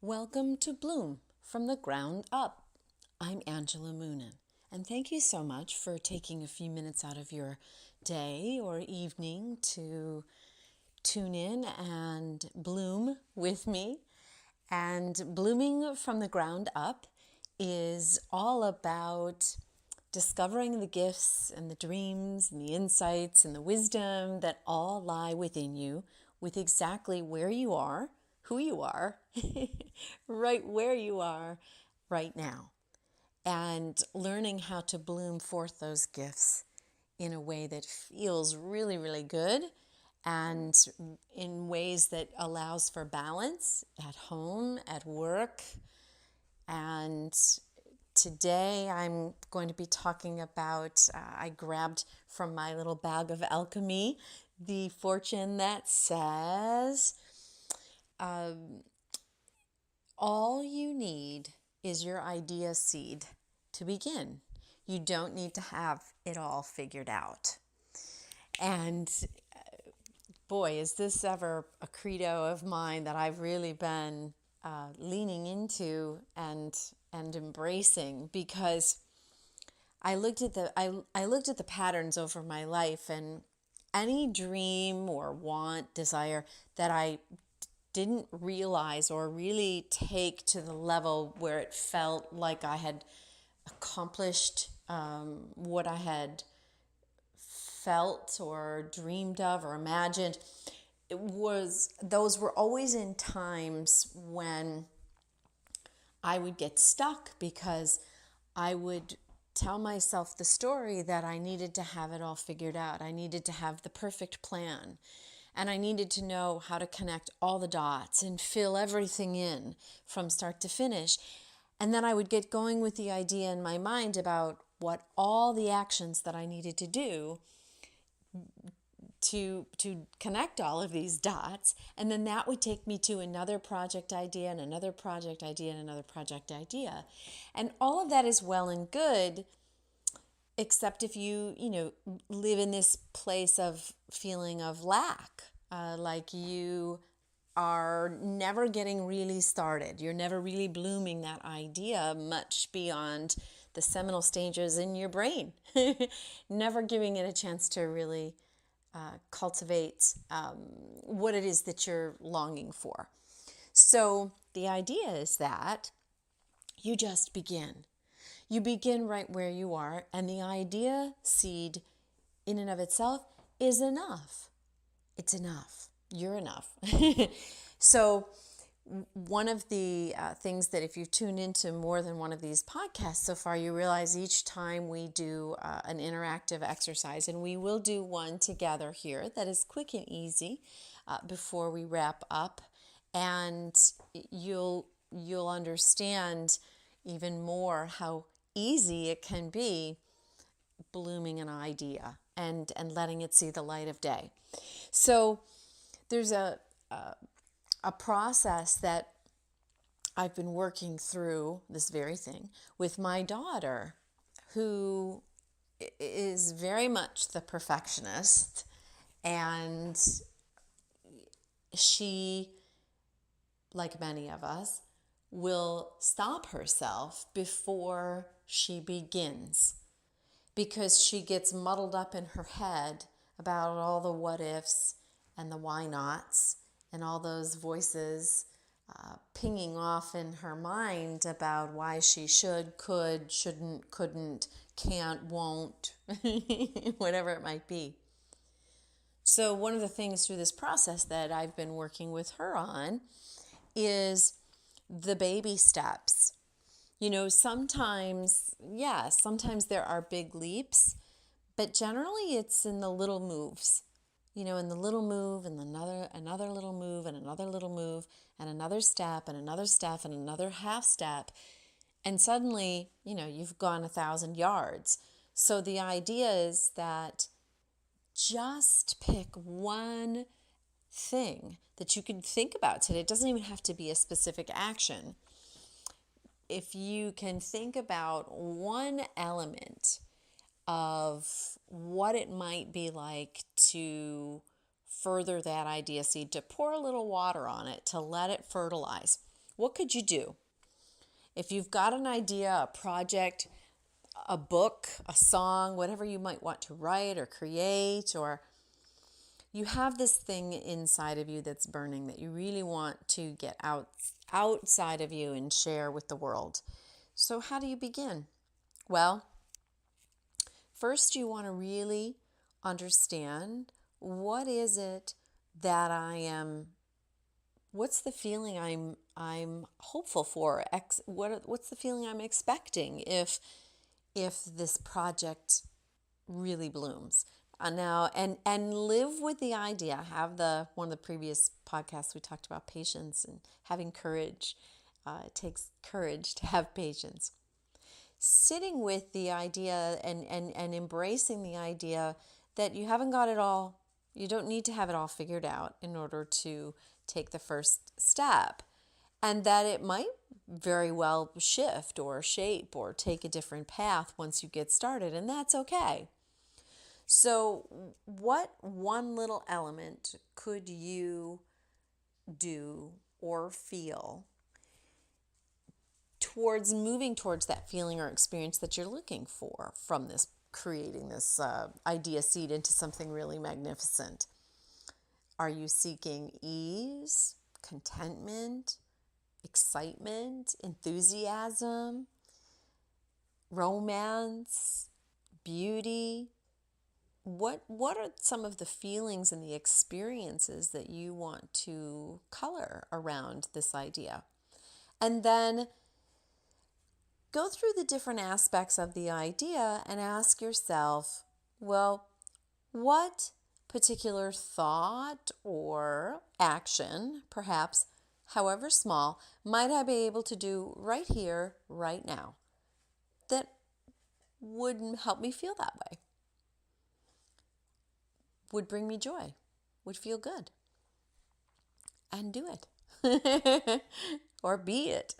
Welcome to Bloom from the Ground Up. I'm Angela Moonan, and thank you so much for taking a few minutes out of your day or evening to tune in and bloom with me. And blooming from the ground up is all about discovering the gifts and the dreams and the insights and the wisdom that all lie within you with exactly where you are, who you are, right where you are right now, and learning how to bloom forth those gifts in a way that feels really, really good and in ways that allows for balance at home, at work. And today I'm going to be talking about, I grabbed from my little bag of alchemy the fortune that says, all you need is your idea seed to begin. You don't need to have it all figured out. And boy, is this ever a credo of mine that I've really been leaning into and embracing, because I looked at the patterns over my life, and any dream or want, desire that I didn't realize or really take to the level where it felt like I had accomplished what I had felt or dreamed of or imagined, those were always in times when I would get stuck, because I would tell myself the story that I needed to have it all figured out. I needed to have the perfect plan. And I needed to know how to connect all the dots and fill everything in from start to finish. And then I would get going with the idea in my mind about what all the actions that I needed to do to connect all of these dots. And then that would take me to another project idea and another project idea and another project idea. And all of that is well and good, except if you live in this place of feeling of lack, like you are never getting really started. You're never really blooming that idea much beyond the seminal stages in your brain, never giving it a chance to really cultivate what it is that you're longing for. So the idea is that you just begin. You begin right where you are, and the idea seed in and of itself is enough. It's enough. You're enough. So one of the things that, if you tune into more than one of these podcasts so far, you realize each time we do an interactive exercise, and we will do one together here that is quick and easy before we wrap up, and you'll understand even more how easy it can be blooming an idea and letting it see the light of day. So there's a process that I've been working through, this very thing, with my daughter, who is very much the perfectionist, and she, like many of us, will stop herself before she begins, because she gets muddled up in her head about all the what ifs and the why nots and all those voices pinging off in her mind about why she should, could, shouldn't, couldn't, can't, won't, whatever it might be. So one of the things through this process that I've been working with her on is the baby steps. Sometimes there are big leaps, but generally it's in the little moves. In the little move, and another little move, and another little move, and another step, and another step, and another half step. And suddenly, you've gone 1,000 yards. So the idea is that just pick one thing that you can think about today. It doesn't even have to be a specific action. If you can think about one element of what it might be like to further that idea seed, to pour a little water on it, to let it fertilize. What could you do? If you've got an idea, a project, a book, a song, whatever you might want to write or create, or you have this thing inside of you that's burning that you really want to get outside of you and share with the world. So how do you begin? Well, first you want to really understand, what is it that what's the feeling I'm hopeful for? What's the feeling I'm expecting if this project really blooms? Now, and live with the idea. One of the previous podcasts we talked about patience and having courage. It takes courage to have patience. Sitting with the idea and embracing the idea that you haven't got it all. You don't need to have it all figured out in order to take the first step, and that it might very well shift or shape or take a different path once you get started, and that's okay. So what one little element could you do or feel towards moving towards that feeling or experience that you're looking for from this, creating this idea seed into something really magnificent? Are you seeking ease, contentment, excitement, enthusiasm, romance, beauty? What are some of the feelings and the experiences that you want to color around this idea? And then go through the different aspects of the idea and ask yourself, well, what particular thought or action, perhaps however small, might I be able to do right here, right now, that would help me feel that way, would bring me joy, would feel good, and do it or be it.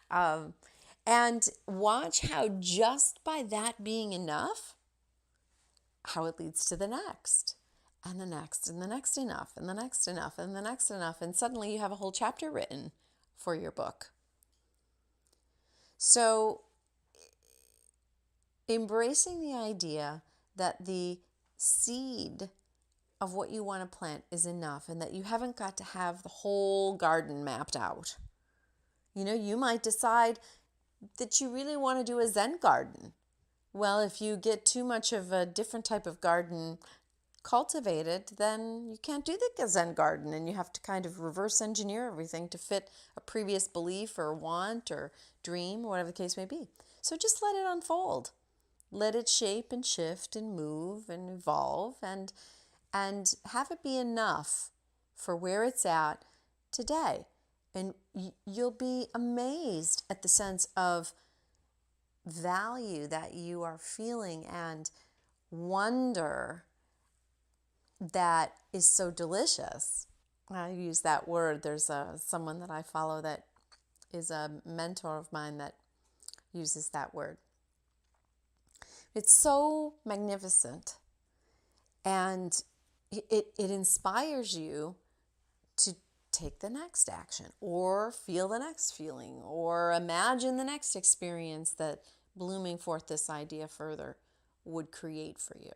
And watch how just by that being enough, how it leads to the next and the next and the next enough and the next enough and the next enough. And suddenly you have a whole chapter written for your book. So embracing the idea that the seed of what you want to plant is enough, and that you haven't got to have the whole garden mapped out. You might decide that you really want to do a Zen garden. Well, if you get too much of a different type of garden cultivated, then you can't do the Zen garden, and you have to kind of reverse engineer everything to fit a previous belief or want or dream, or whatever the case may be. So just let it unfold. Let it shape and shift and move and evolve, and have it be enough for where it's at today. And you'll be amazed at the sense of value that you are feeling and wonder that is so delicious. I use that word. There's someone that I follow that is a mentor of mine that uses that word. It's so magnificent, and it inspires you to take the next action, or feel the next feeling, or imagine the next experience that blooming forth this idea further would create for you.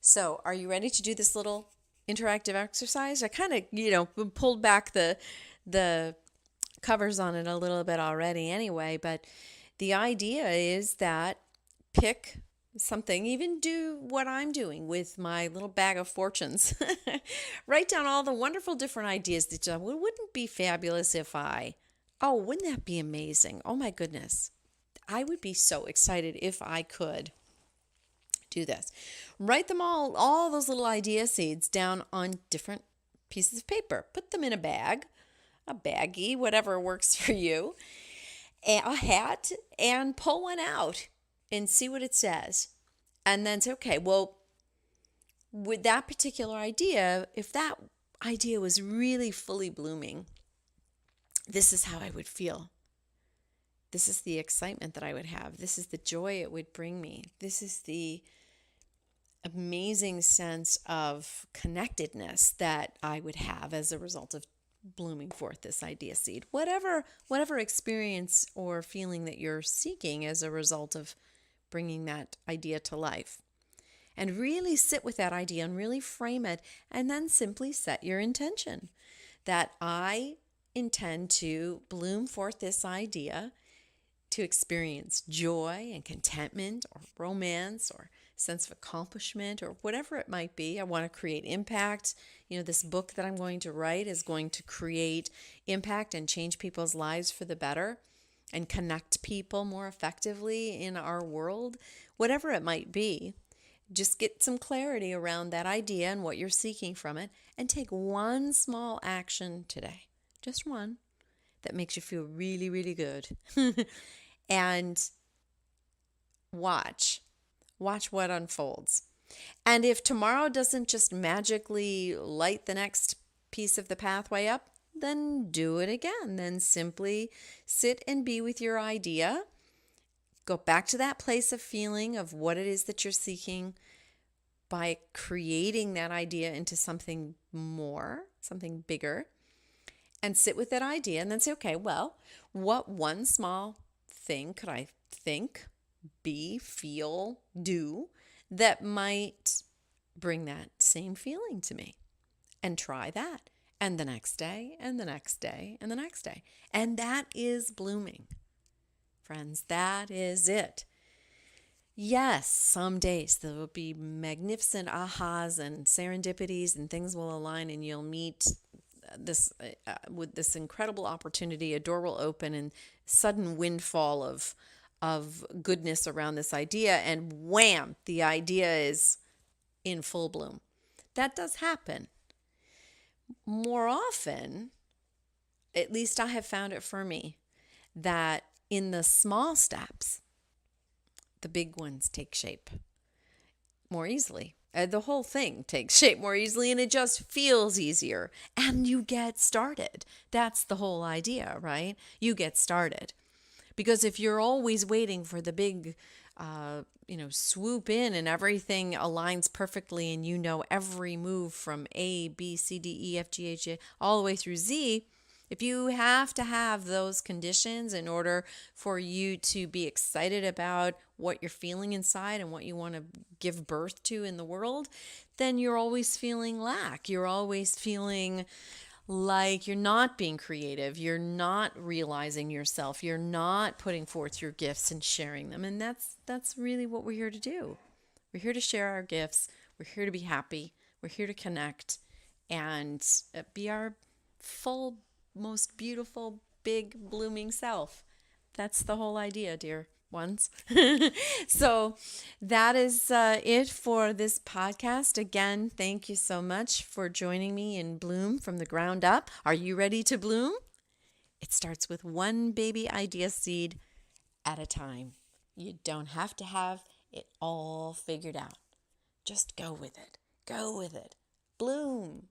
So, are you ready to do this little interactive exercise? I kind of, pulled back the covers on it a little bit already anyway, but the idea is that pick something, even do what I'm doing with my little bag of fortunes. Write down all the wonderful different ideas that you have. Well, wouldn't it be fabulous if wouldn't that be amazing? Oh my goodness. I would be so excited if I could do this. Write them all those little idea seeds down on different pieces of paper. Put them in a bag, a baggie, whatever works for you, a hat, and pull one out and see what it says. And then say, okay, well, with that particular idea, if that idea was really fully blooming, this is how I would feel. This is the excitement that I would have. This is the joy it would bring me. This is the amazing sense of connectedness that I would have as a result of blooming forth this idea seed. Whatever experience or feeling that you're seeking as a result of bringing that idea to life. And really sit with that idea and really frame it, and then simply set your intention that I intend to bloom forth this idea to experience joy and contentment or romance or sense of accomplishment or whatever it might be. I want to create impact. This book that I'm going to write is going to create impact and change people's lives for the better and connect people more effectively in our world. Whatever it might be, just get some clarity around that idea and what you're seeking from it, and take one small action today, just one, that makes you feel really, really good. And watch what unfolds. And if tomorrow doesn't just magically light the next piece of the pathway up, then do it again. Then simply sit and be with your idea. Go back to that place of feeling of what it is that you're seeking by creating that idea into something more, something bigger, and sit with that idea and then say, okay, well, what one small thing could I think, be, feel, do that might bring that same feeling to me? And try that. And the next day, and the next day, and the next day. And that is blooming. Friends, that is it. Yes, some days there will be magnificent ahas and serendipities, and things will align, and you'll meet with this incredible opportunity. A door will open, and sudden windfall of goodness around this idea, and wham, the idea is in full bloom. That does happen. More often, at least I have found it for me, that in the small steps, the big ones take shape more easily. The whole thing takes shape more easily, and it just feels easier. And you get started. That's the whole idea, right? You get started. Because if you're always waiting for the big, swoop in and everything aligns perfectly and you know every move from A, B, C, D, E, F, G, H, J, all the way through Z, if you have to have those conditions in order for you to be excited about what you're feeling inside and what you want to give birth to in the world, then you're always feeling lack. You're always feeling like you're not being creative. You're not realizing yourself. You're not putting forth your gifts and sharing them. And that's really what we're here to do. We're here to share our gifts. We're here to be happy. We're here to connect and be our full, most beautiful, big, blooming self. That's the whole idea, dear ones. So that is it for this podcast. Again, thank you so much for joining me in Bloom from the Ground Up. Are you ready to bloom? It starts with one baby idea seed at a time. You don't have to have it all figured out. Just go with it. Go with it. Bloom.